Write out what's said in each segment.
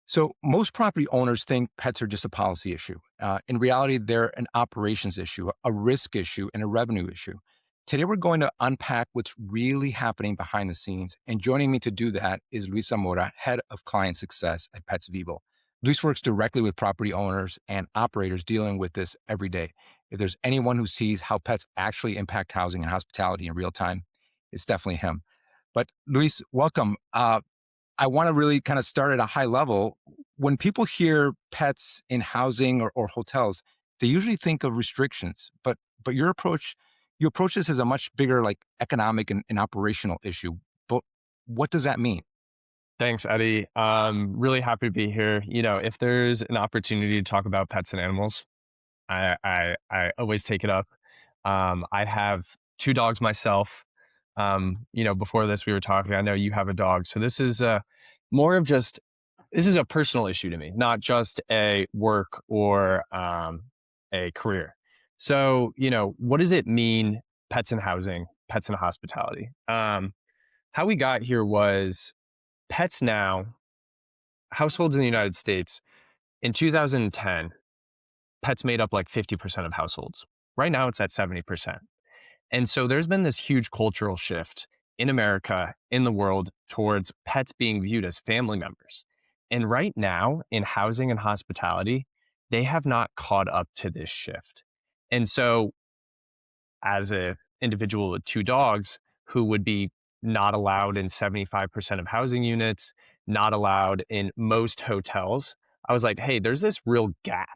So most property owners think pets are just a policy issue. In reality, they're an operations issue, a risk issue, and a revenue issue. Today, we're going to unpack what's really happening behind the scenes. And joining me to do that is Luis Zamora, Head of Client Success at PetsVivo. Luis works directly with property owners and operators dealing with this every day. If there's anyone who sees how pets actually impact housing and hospitality in real time, it's definitely him. But Luis, welcome. I want to really kind of start at a high level. When people hear pets in housing or hotels, they usually think of restrictions, but you approach this as a much bigger like economic and operational issue. But what does that mean? Thanks, Eddie. Really happy to be here. If there's an opportunity to talk about pets and animals, I always take it up. I have two dogs myself. Before this we were talking. I know you have a dog, so this is more of just this is a personal issue to me, not just a work or a career. So, what does it mean? Pets in housing, pets in hospitality. How we got here was pets now, households in the United States in 2010, pets made up like 50% of households. Right now it's at 70%. And so there's been this huge cultural shift in America, in the world, towards pets being viewed as family members. And right now in housing and hospitality, they have not caught up to this shift. And so as an individual with two dogs who would be not allowed in 75% of housing units, not allowed in most hotels, I was like, hey, there's this real gap.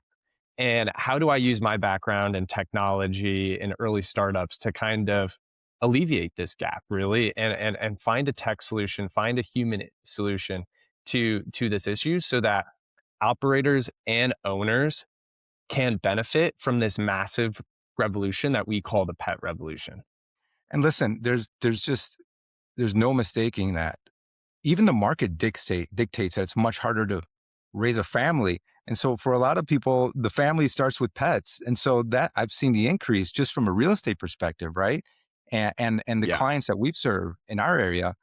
And how do I use my background in technology and early startups to kind of alleviate this gap, really, and find a tech solution, find a human solution to this issue so that operators and owners can benefit from this massive revolution that we call the pet revolution. And listen, there's no mistaking that even the market dictates that it's much harder to raise a family. And so for a lot of people, the family starts with pets. And so that I've seen the increase just from a real estate perspective, right? And the Yeah. clients that we've served in our area,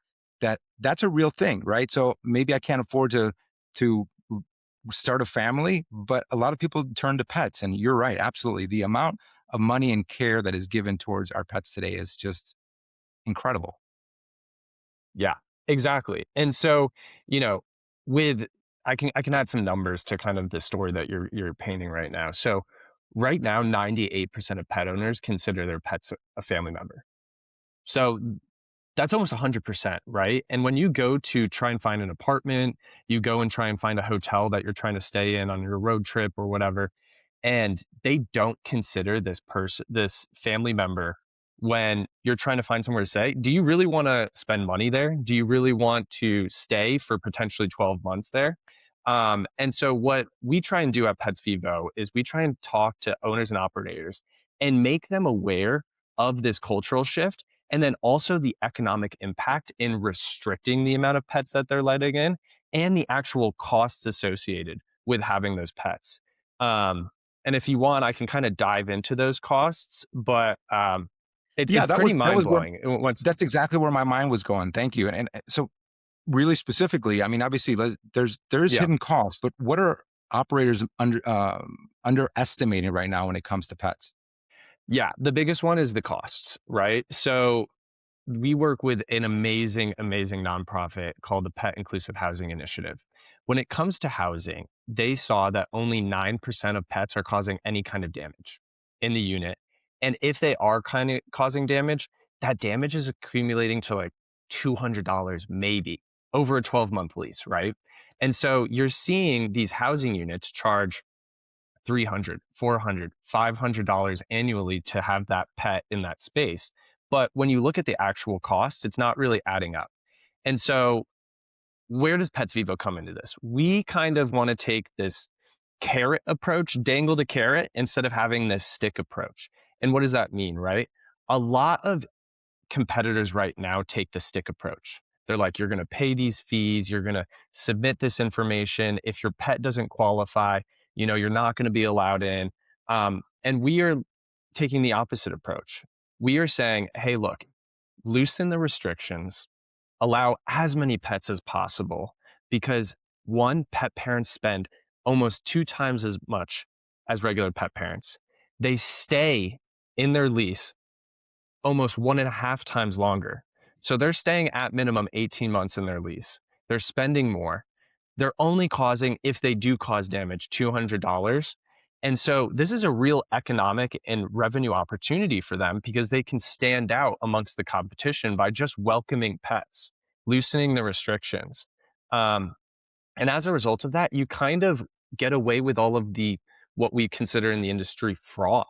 that's a real thing, right? So maybe I can't afford to start a family, but a lot of people turn to pets. And you're right, absolutely. The amount of money and care that is given towards our pets today is just incredible. Yeah, exactly. And so, you know, with I can add some numbers to kind of the story that you're painting right now. So right now, 98% of pet owners consider their pets a family member. So that's almost 100%, right? And when you go to try and find an apartment, you go and try and find a hotel that you're trying to stay in on your road trip or whatever, and they don't consider this family member when you're trying to find somewhere to stay. Do you really want to spend money there? Do you really want to stay for potentially 12 months there? And so what we try and do at Pets Vivo is we try and talk to owners and operators and make them aware of this cultural shift, and then also the economic impact in restricting the amount of pets that they're letting in and the actual costs associated with having those pets. Um, and if you want, I can kind of dive into those costs, but Yeah, it's pretty that mind was where blowing. Once, that's exactly where my mind was going. Thank you. And so really specifically, I mean, obviously there is yeah, hidden costs, but what are operators underestimating right now when it comes to pets? yeah, the biggest one is the costs, right? So we work with an amazing, amazing nonprofit called the Pet Inclusive Housing Initiative. When it comes to housing, they saw that only 9% of pets are causing any kind of damage in the unit. And if they are kind of causing damage, that damage is accumulating to like $200 maybe over a 12-month lease, right? And so you're seeing these housing units charge 300, 400, $500 annually to have that pet in that space. But when you look at the actual cost, it's not really adding up. And so where does Pets Vivo come into this? We kind of want to take this carrot approach, dangle the carrot instead of having this stick approach. And what does that mean, right? A lot of competitors right now take the stick approach. They're like, you're going to pay these fees, you're going to submit this information. If your pet doesn't qualify, you're not going to be allowed in. And we are taking the opposite approach. We are saying, hey, look, loosen the restrictions, allow as many pets as possible, because One, pet parents spend almost 2 times as much as regular pet parents. They stay in their lease almost 1.5 times longer. So they're staying at minimum 18 months in their lease. They're spending more. They're only causing, if they do cause damage, $200. And so this is a real economic and revenue opportunity for them because they can stand out amongst the competition by just welcoming pets, loosening the restrictions. Um, and as a result of that, you kind of get away with all of the what we consider in the industry fraud.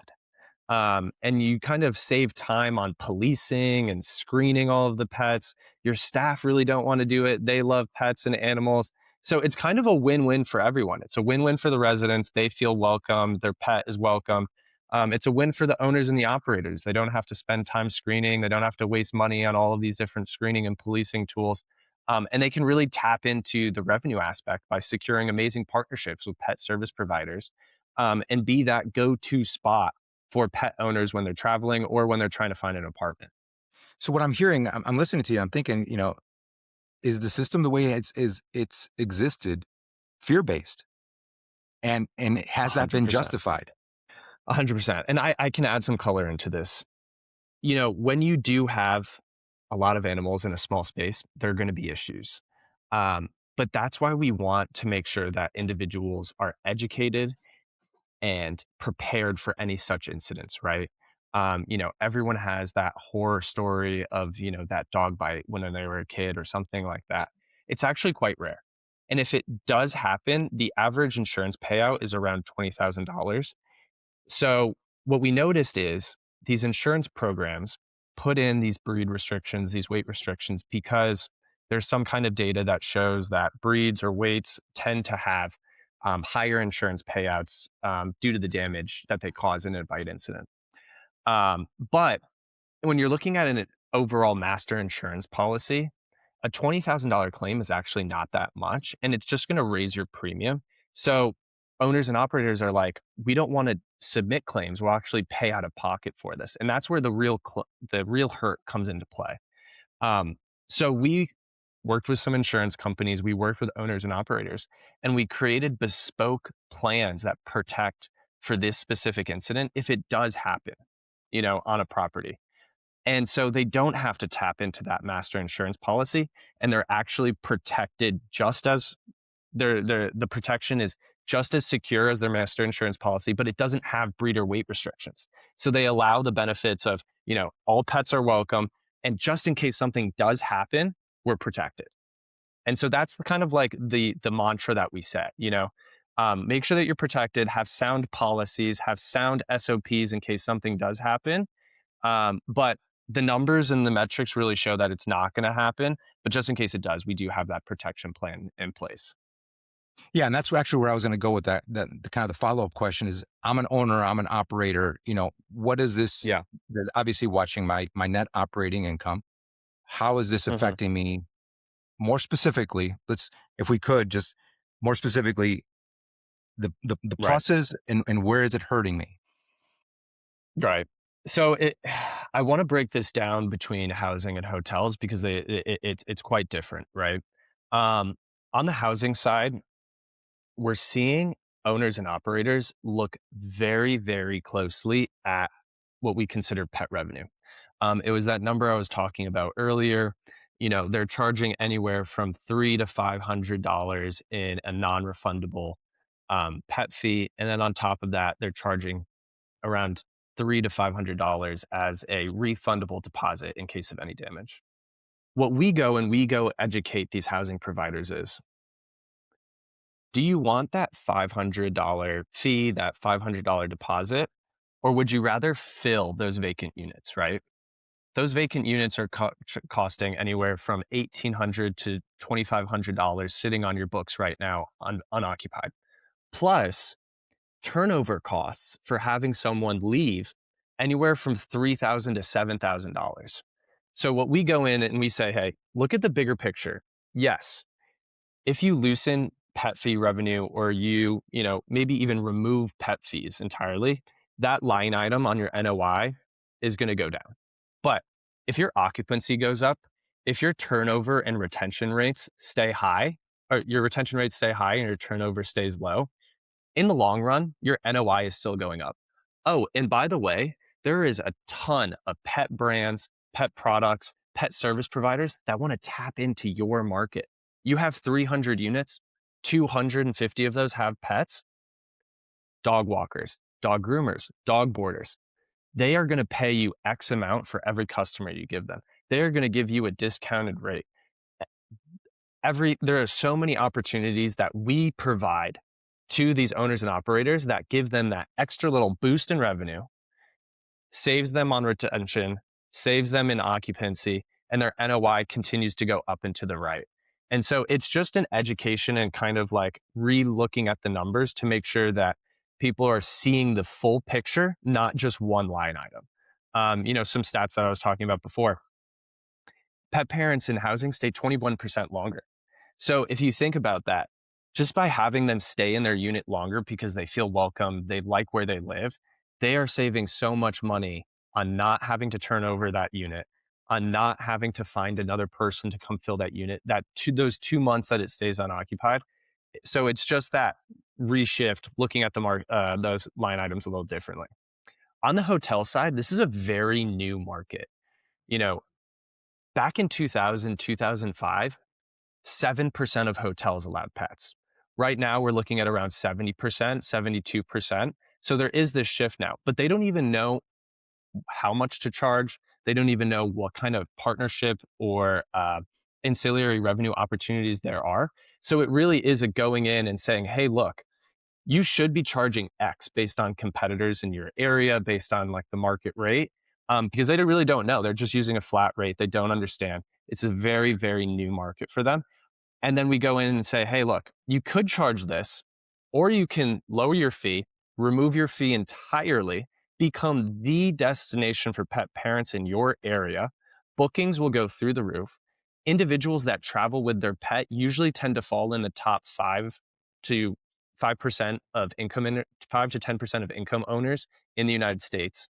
And you kind of save time on policing and screening all of the pets. Your staff really don't want to do it. They love pets and animals. So it's kind of a win-win for everyone. It's a win-win for the residents. They feel welcome. Their pet is welcome. It's a win for the owners and the operators. They don't have to spend time screening. They don't have to waste money on all of these different screening and policing tools. And they can really tap into the revenue aspect by securing amazing partnerships with pet service providers, and be that go-to spot for pet owners when they're traveling or when they're trying to find an apartment. So what I'm hearing, I'm listening to you. I'm thinking, is the system the way it's existed fear based, and has that been 100%. justified? 100%. And I can add some color into this. When you do have a lot of animals in a small space, there are going to be issues. But that's why we want to make sure that individuals are educated and prepared for any such incidents, right? Everyone has that horror story of, that dog bite when they were a kid or something like that. It's actually quite rare. And if it does happen, the average insurance payout is around $20,000. So what we noticed is these insurance programs put in these breed restrictions, these weight restrictions, because there's some kind of data that shows that breeds or weights tend to have higher insurance payouts due to the damage that they cause in a bite incident. But when you're looking at an overall master insurance policy, a $20,000 claim is actually not that much, and it's just going to raise your premium. So owners and operators are like, we don't want to submit claims. We'll actually pay out of pocket for this, and that's where the real hurt comes into play. So we worked with some insurance companies. We worked with owners and operators, and we created bespoke plans that protect for this specific incident if it does happen, on a property. And so they don't have to tap into that master insurance policy, and they're actually protected just as the protection is just as secure as their master insurance policy, but it doesn't have breeder weight restrictions. So they allow the benefits of, all pets are welcome. And just in case something does happen, we're protected. And so that's kind of like the mantra that we set, make sure that you're protected, have sound policies, have sound SOPs in case something does happen. But the numbers and the metrics really show that it's not going to happen. But just in case it does, we do have that protection plan in place. Yeah, and that's actually where I was going to go with that. That the kind of the follow up question is: I'm an owner, I'm an operator. What is this? Yeah. They're obviously watching my net operating income. How is this Mhm. affecting me? More specifically, if we could, just more specifically, the Right. pluses and where is it hurting me? Right. So I want to break this down between housing and hotels because it's quite different, right? Um, on the housing side, we're seeing owners and operators look very, very closely at what we consider pet revenue. It was that number I was talking about earlier. They're charging anywhere from $300 to $500 in a non-refundable pet fee, and then on top of that, they're charging around $300 to $500 as a refundable deposit in case of any damage. What we go educate these housing providers is, do you want that $500 fee, that $500 deposit, or would you rather fill those vacant units, right? Those vacant units are costing anywhere from $1,800 to $2,500 sitting on your books right now unoccupied. Plus, turnover costs for having someone leave anywhere from $3,000 to $7,000. So what we go in and we say, hey, look at the bigger picture. Yes, if you loosen pet fee revenue or maybe even remove pet fees entirely, that line item on your NOI is going to go down. But if your occupancy goes up, if your turnover and retention rates stay high, or your retention rates stay high and your turnover stays low, in the long run, your NOI is still going up. Oh, and by the way, there is a ton of pet brands, pet products, pet service providers that want to tap into your market. You have 300 units, 250 of those have pets, dog walkers, dog groomers, dog boarders. They are going to pay you X amount for every customer you give them. They are going to give you a discounted rate. There are so many opportunities that we provide to these owners and operators that give them that extra little boost in revenue, saves them on retention, saves them in occupancy, and their NOI continues to go up and to the right. And so it's just an education and kind of like re-looking at the numbers to make sure that people are seeing the full picture, not just one line item. Some stats that I was talking about before. Pet parents in housing stay 21% longer. So if you think about that, just by having them stay in their unit longer because they feel welcome, they like where they live, they are saving so much money on not having to turn over that unit, on not having to find another person to come fill that unit, those 2 months that it stays unoccupied. So it's just that reshift, looking at those line items a little differently. On the hotel side, this is a very new market. You know, back in 2000, 2005, 7% of hotels allowed pets. Right now, we're looking at around 70%, 72%. So there is this shift now, but they don't even know how much to charge. They don't even know what kind of partnership or ancillary revenue opportunities there are. So it really is a going in and saying, hey, look, you should be charging X based on competitors in your area, based on like the market rate, because they really don't know. They're just using a flat rate. They don't understand. It's a very, very new market for them. And then we go in and say, hey, look, you could charge this, or you can lower your fee, remove your fee entirely, become the destination for pet parents in your area. Bookings will go through the roof. Individuals that travel with their pet usually tend to fall in the top 5% of income, 5 to 10% of income owners in the United States.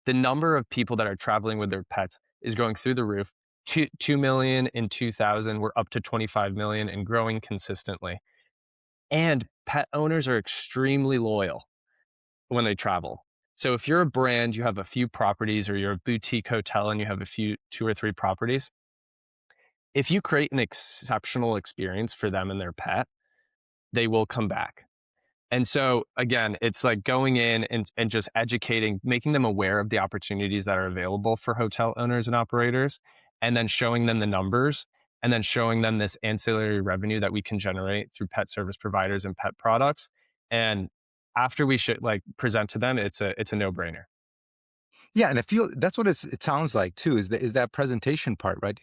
The number of people that are traveling with their pets is going through the roof. 2 million in 2000, we're up to 25 million and growing consistently. And pet owners are extremely loyal when they travel. So if you're a brand, you have a few properties, or you're a boutique hotel and you have two or three properties, if you create an exceptional experience for them and their pet, they will come back. And so again, it's like going in and just educating, making them aware of the opportunities that are available for hotel owners and operators, and then showing them the numbers, and then showing them this ancillary revenue that we can generate through pet service providers and pet products. And after we should like present to them, it's a no-brainer. Yeah, and I feel that's what it sounds like too, is that presentation part, right?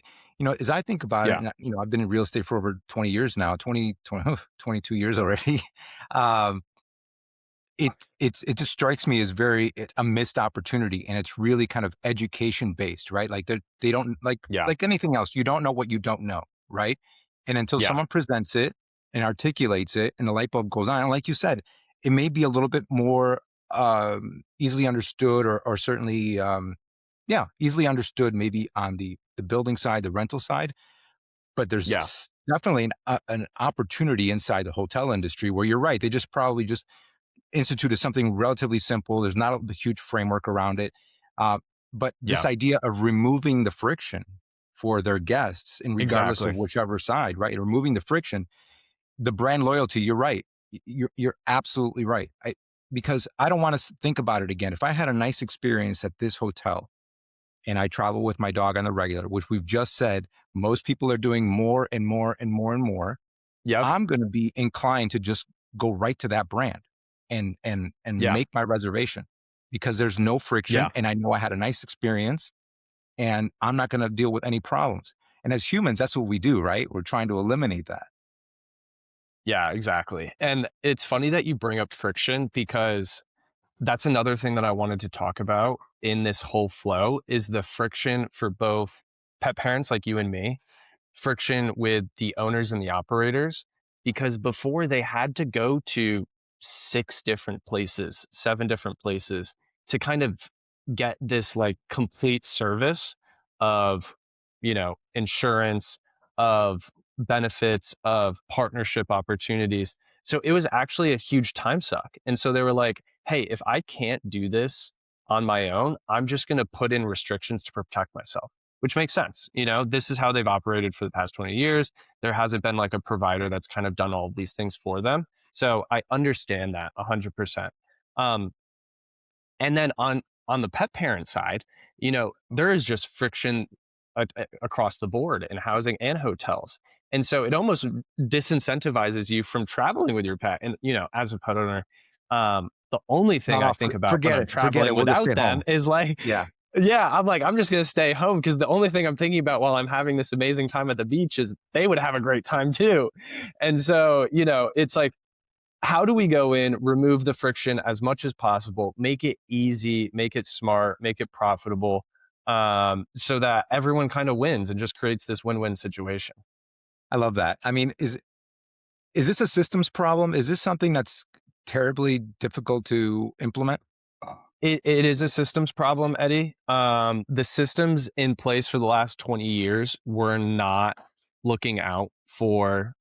As I think about it, Yeah. and I've been in real estate for over 20 years now, 22 years already. um, it just strikes me as a missed opportunity, and it's really kind of education based, right? Like they don't Yeah. like anything else. You don't know what you don't know, right? And until Yeah. someone presents it and articulates it, and the light bulb goes on, and like you said, it may be a little bit more easily understood, or certainly, yeah, easily understood, maybe on the building side, the rental side. But there's Yeah. definitely an opportunity inside the hotel industry where you're right. They just probably just instituted something relatively simple. There's not a huge framework around it. Uh, but this Yeah. idea of removing the friction for their guests, in regardless of Exactly. whichever side, right? Removing the friction, the brand loyalty, you're right. You're absolutely right. Because I don't want to think about it again. If I had a nice experience at this hotel and I travel with my dog on the regular, which we've just said, most people are doing more and more and more and more, Yep. I'm going to be inclined to just go right to that brand and Yeah. make my reservation, because there's no friction Yeah. and I know I had a nice experience and I'm not going to deal with any problems. And as humans, that's what we do, right? We're trying to eliminate that. Yeah, exactly. And it's funny that you bring up friction, because that's another thing that I wanted to talk about in this whole flow is the friction for both pet parents like you and me, friction with the owners and the operators, because before they had to go to 7 different places to kind of get this like complete service of, insurance, of benefits of partnership opportunities. So it was actually a huge time suck. And so they were like, hey, if I can't do this on my own, I'm just going to put in restrictions to protect myself, which makes sense. This is how they've operated for the past 20 years. There hasn't been like a provider that's kind of done all of these things for them. So I understand that 100%. Um, and then on the pet parent side, there is just friction across the board in housing and hotels. And so it almost disincentivizes you from traveling with your pet. And, as a pet owner, the only thing I No, think about when forget I'm it. Forget traveling it. We'll just stay without at them home. is like, Yeah. yeah, I'm like, I'm just going to stay home because the only thing I'm thinking about while I'm having this amazing time at the beach is they would have a great time too. And so, it's like, how do we go in, remove the friction as much as possible, make it easy, make it smart, make it profitable, so that everyone kind of wins and just creates this win-win situation? I love that. I mean, is this a systems problem? Is this something that's terribly difficult to implement? It is a systems problem, Eddie. The systems in place for the last 20 years were not looking out for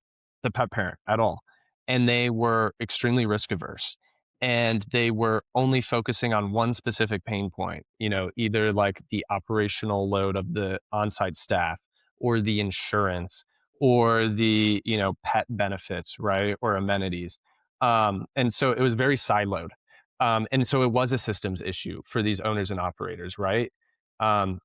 the pet parent at all. And they were extremely risk averse. And they were only focusing on one specific pain point, either like the operational load of the on-site staff or the insurance or the, pet benefits, right? Or amenities. And so it was very siloed. And so it was a systems issue for these owners and operators, right? Um,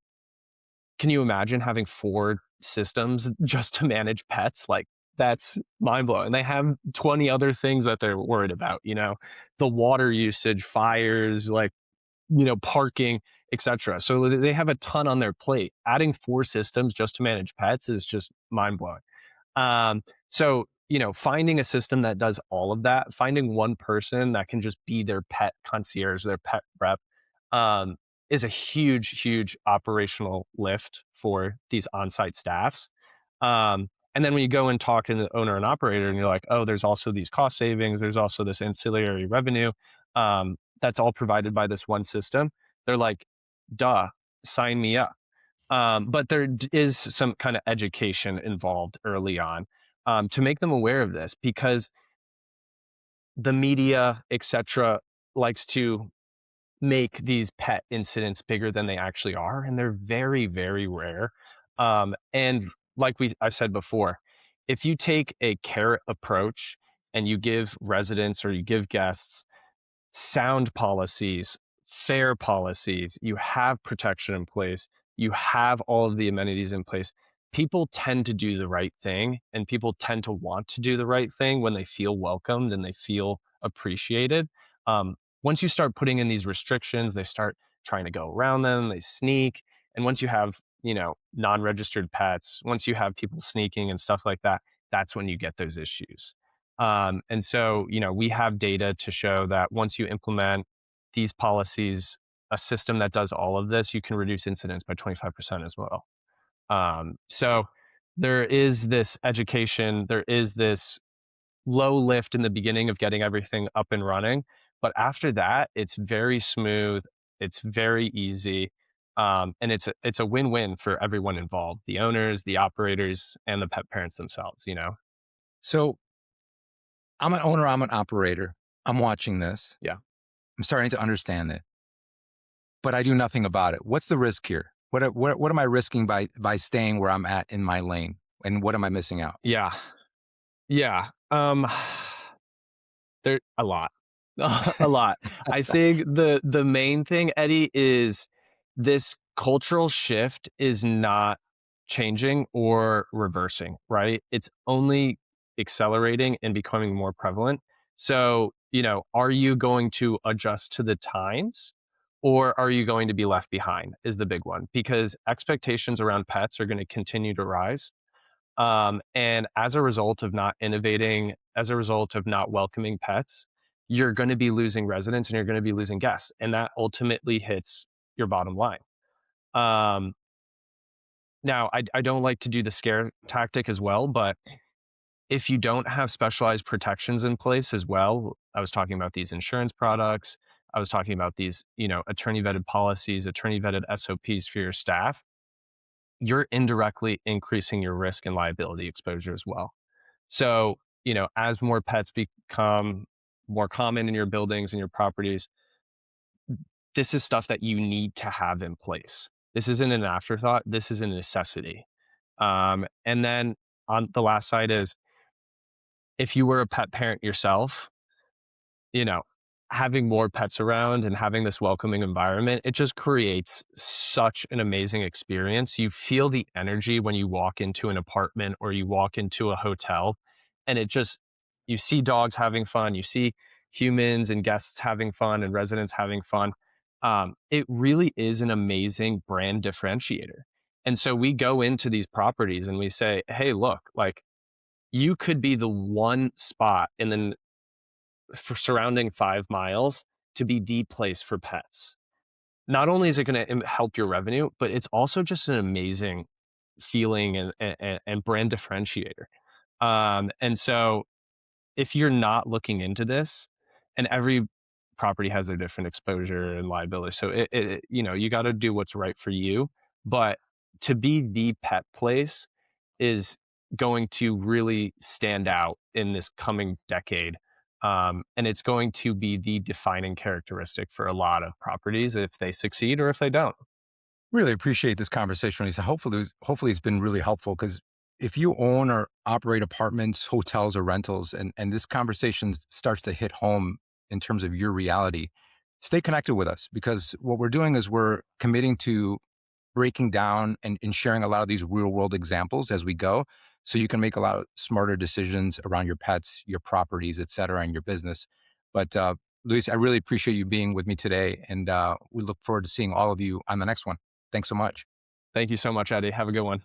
can you imagine having four systems just to manage pets? Like that's mind blowing. They have 20 other things that they're worried about, the water usage, fires, like, parking, etc. So they have a ton on their plate. Adding four systems just to manage pets is just mind blowing. So, finding a system that does all of that, finding one person that can just be their pet concierge, their pet rep, um, is a huge, huge operational lift for these on-site staffs. And then when you go and talk to the owner and operator, and you're like, oh, there's also these cost savings, there's also this ancillary revenue, that's all provided by this one system. They're like, duh, sign me up. But there is some kind of education involved early on, to make them aware of this, because the media, etc., likes to make these pet incidents bigger than they actually are, and they're very, very rare. And like I've said before, if you take a carrot approach and you give residents or you give guests sound policies, fair policies, you have protection in place, you have all of the amenities in place, people tend to do the right thing, and people tend to want to do the right thing when they feel welcomed and they feel appreciated. Once you start putting in these restrictions, they start trying to go around them, they sneak. And once you have, non-registered pets, once you have people sneaking and stuff like that, that's when you get those issues. And so, we have data to show that once you implement these policies, a system that does all of this, you can reduce incidents by 25% as well. So there is this education, there is this low lift in the beginning of getting everything up and running. But after that, it's very smooth, it's very easy. And it's a win-win for everyone involved, the owners, the operators, and the pet parents themselves. So I'm an owner, I'm an operator. I'm watching this. Yeah. I'm starting to understand it, but I do nothing about it. What's the risk here? What am I risking by staying where I'm at in my lane? And what am I missing out? Yeah. Yeah. There a lot. A lot. I think the main thing, Eddie, is this cultural shift is not changing or reversing, right? It's only accelerating and becoming more prevalent. So, are you going to adjust to the times, or are you going to be left behind is the big one, because expectations around pets are going to continue to rise. And as a result of not innovating, as a result of not welcoming pets, you're going to be losing residents and you're going to be losing guests. And that ultimately hits your bottom line. Um, Now, I don't like to do the scare tactic as well, but if you don't have specialized protections in place as well, I was talking about these insurance products, I was talking about these, attorney vetted policies, attorney vetted SOPs for your staff. you're indirectly increasing your risk and liability exposure as well. So, as more pets become more common in your buildings and your properties, this is stuff that you need to have in place. This isn't an afterthought. This is a necessity. And then on the last side is if you were a pet parent yourself, you know, having more pets around and having this welcoming environment, it just creates such an amazing experience. You feel the energy when you walk into an apartment or you walk into a hotel, and you see dogs having fun, you see humans and guests having fun and residents having fun. It really is an amazing brand differentiator. And so we go into these properties and we say, hey, look, like you could be the one spot in the for surrounding 5 miles to be the place for pets. Not only is it going to help your revenue, but it's also just an amazing feeling and brand differentiator. And so if you're not looking into this, and every property has their different exposure and liability, so you got to do what's right for you. But to be the pet place is going to really stand out in this coming decade. And it's going to be the defining characteristic for a lot of properties if they succeed or if they don't. Really appreciate this conversation, Lisa. Hopefully it's been really helpful because if you own or operate apartments, hotels, or rentals, and this conversation starts to hit home in terms of your reality, stay connected with us because what we're doing is we're committing to breaking down and sharing a lot of these real world examples as we go. So you can make a lot of smarter decisions around your pets, your properties, et cetera, and your business. But Luis, I really appreciate you being with me today. And we look forward to seeing all of you on the next one. Thanks so much. Thank you so much, Eddie. Have a good one.